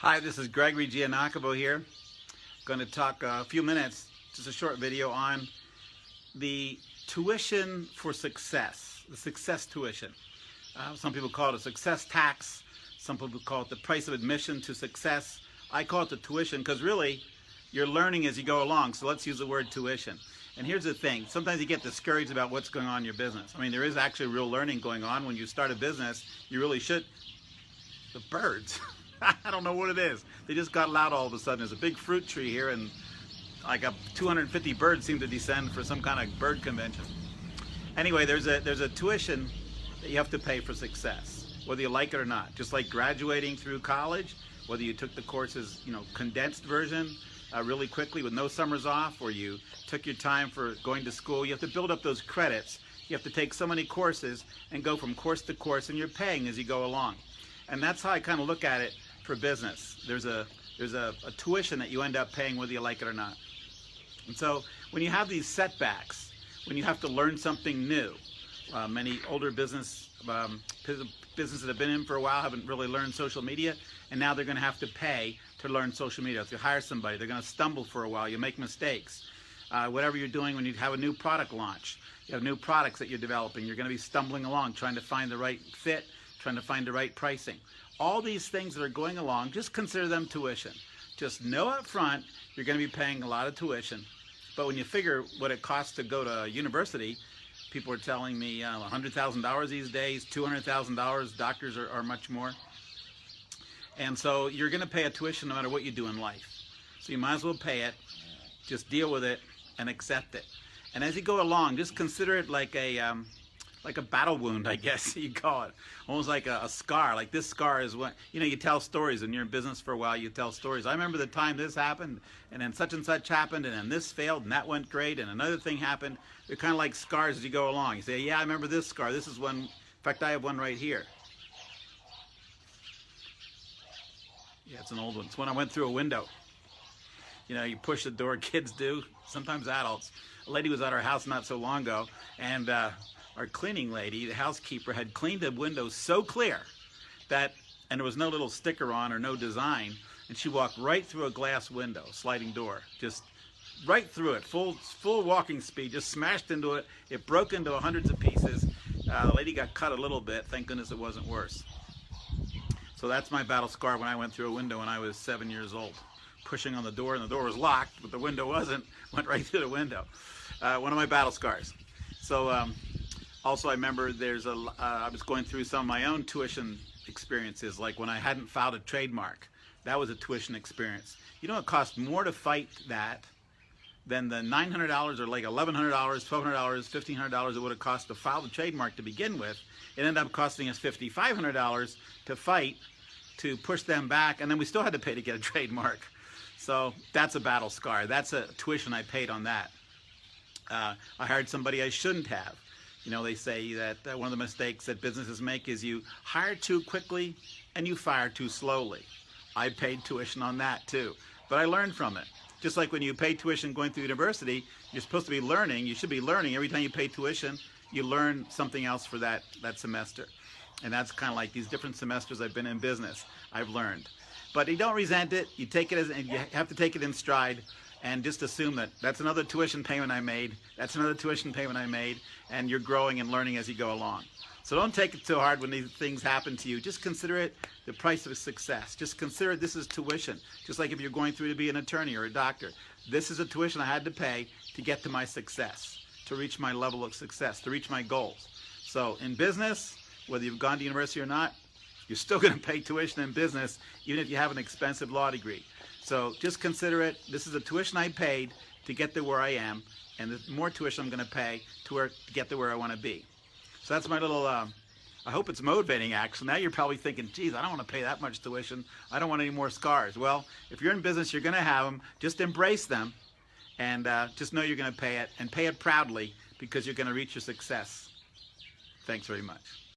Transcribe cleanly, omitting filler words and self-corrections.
Hi, this is Gregory Giannakabo here. Going to talk a few minutes, just a short video on the tuition for success, the success tuition. Some people call it a success tax. Some people call it the price of admission to success. I call it the tuition because really you're learning as you go along. So let's use the word tuition. And here's the thing. Sometimes you get discouraged about what's going on in your business. I mean, there is actually real learning going on. When you start a business, you really should. The birds. I don't know what it is. They just got loud all of a sudden. There's a big fruit tree here and like 250 birds seem to descend for some kind of bird convention. Anyway, there's a tuition that you have to pay for success, whether you like it or not. Just like graduating through college, whether you took the courses, condensed version really quickly with no summers off, or you took your time for going to school, you have to build up those credits. You have to take so many courses and go from course to course, and you're paying as you go along. And that's how I kind of look at it for business. There's a tuition that you end up paying whether you like it or not. And so when you have these setbacks, when you have to learn something new, many older businesses that have been in for a while haven't really learned social media, and now they're going to have to pay to learn social media. If you hire somebody, they're going to stumble for a while. You make mistakes. Whatever you're doing when you have a new product launch, you have new products that you're developing, you're going to be stumbling along trying to find the right fit, trying to find the right pricing. All these things that are going along, just consider them tuition. Just know up front you're going to be paying a lot of tuition. But when you figure what it costs to go to university, people are telling me $100,000 these days, $200,000, doctors are much more. And so you're going to pay a tuition no matter what you do in life. So you might as well pay it, just deal with it and accept it. And as you go along, just consider it like a battle wound, I guess you call it. Almost like a scar. Like this scar is what, you tell stories. When you're in business for a while, you tell stories. I remember the time this happened, and then such and such happened, and then this failed, and that went great, and another thing happened. They're kind of like scars as you go along. You say, yeah, I remember this scar. This is one, in fact, I have one right here. Yeah, it's an old one. It's when I went through a window. You push the door, kids do, sometimes adults. A lady was at our house not so long ago, and our cleaning lady, the housekeeper, had cleaned the windows so clear that, and there was no little sticker on or no design, and she walked right through a glass window, sliding door, just right through it, full walking speed, just smashed into it. It broke into hundreds of pieces. The lady got cut a little bit. Thank goodness it wasn't worse. So that's my battle scar when I went through a window when I was 7 years old. Pushing on the door, and the door was locked, but the window wasn't. Went right through the window. One of my battle scars. So also I remember I was going through some of my own tuition experiences, like when I hadn't filed a trademark. That was a tuition experience. It cost more to fight that than the $900 or like $1,100, $1,200, $1,500 it would have cost to file the trademark to begin with. It ended up costing us $5,500 to fight, to push them back, and then we still had to pay to get a trademark. So that's a battle scar. That's a tuition I paid on that. I hired somebody I shouldn't have. They say that one of the mistakes that businesses make is you hire too quickly and you fire too slowly. I paid tuition on that too, but I learned from it. Just like when you pay tuition going through university, you're supposed to be learning. You should be learning. Every time you pay tuition, you learn something else for that semester. And that's kind of like these different semesters I've been in business, I've learned. But you don't resent it. You take it and you have to take it in stride. And just assume that that's another tuition payment I made, that's another tuition payment I made, and you're growing and learning as you go along. So don't take it too hard when these things happen to you. Just consider it the price of success. Just consider it this is tuition. Just like if you're going through to be an attorney or a doctor. This is a tuition I had to pay to get to my success, to reach my level of success, to reach my goals. So in business, whether you've gone to university or not, you're still going to pay tuition in business, even if you have an expensive law degree. So just consider it, this is a tuition I paid to get to where I am, and the more tuition I'm going to pay to get to where I want to be. So that's my little, I hope it's motivating actually. Now you're probably thinking, geez, I don't want to pay that much tuition. I don't want any more scars. Well, if you're in business, you're going to have them. Just embrace them, and just know you're going to pay it, and pay it proudly, because you're going to reach your success. Thanks very much.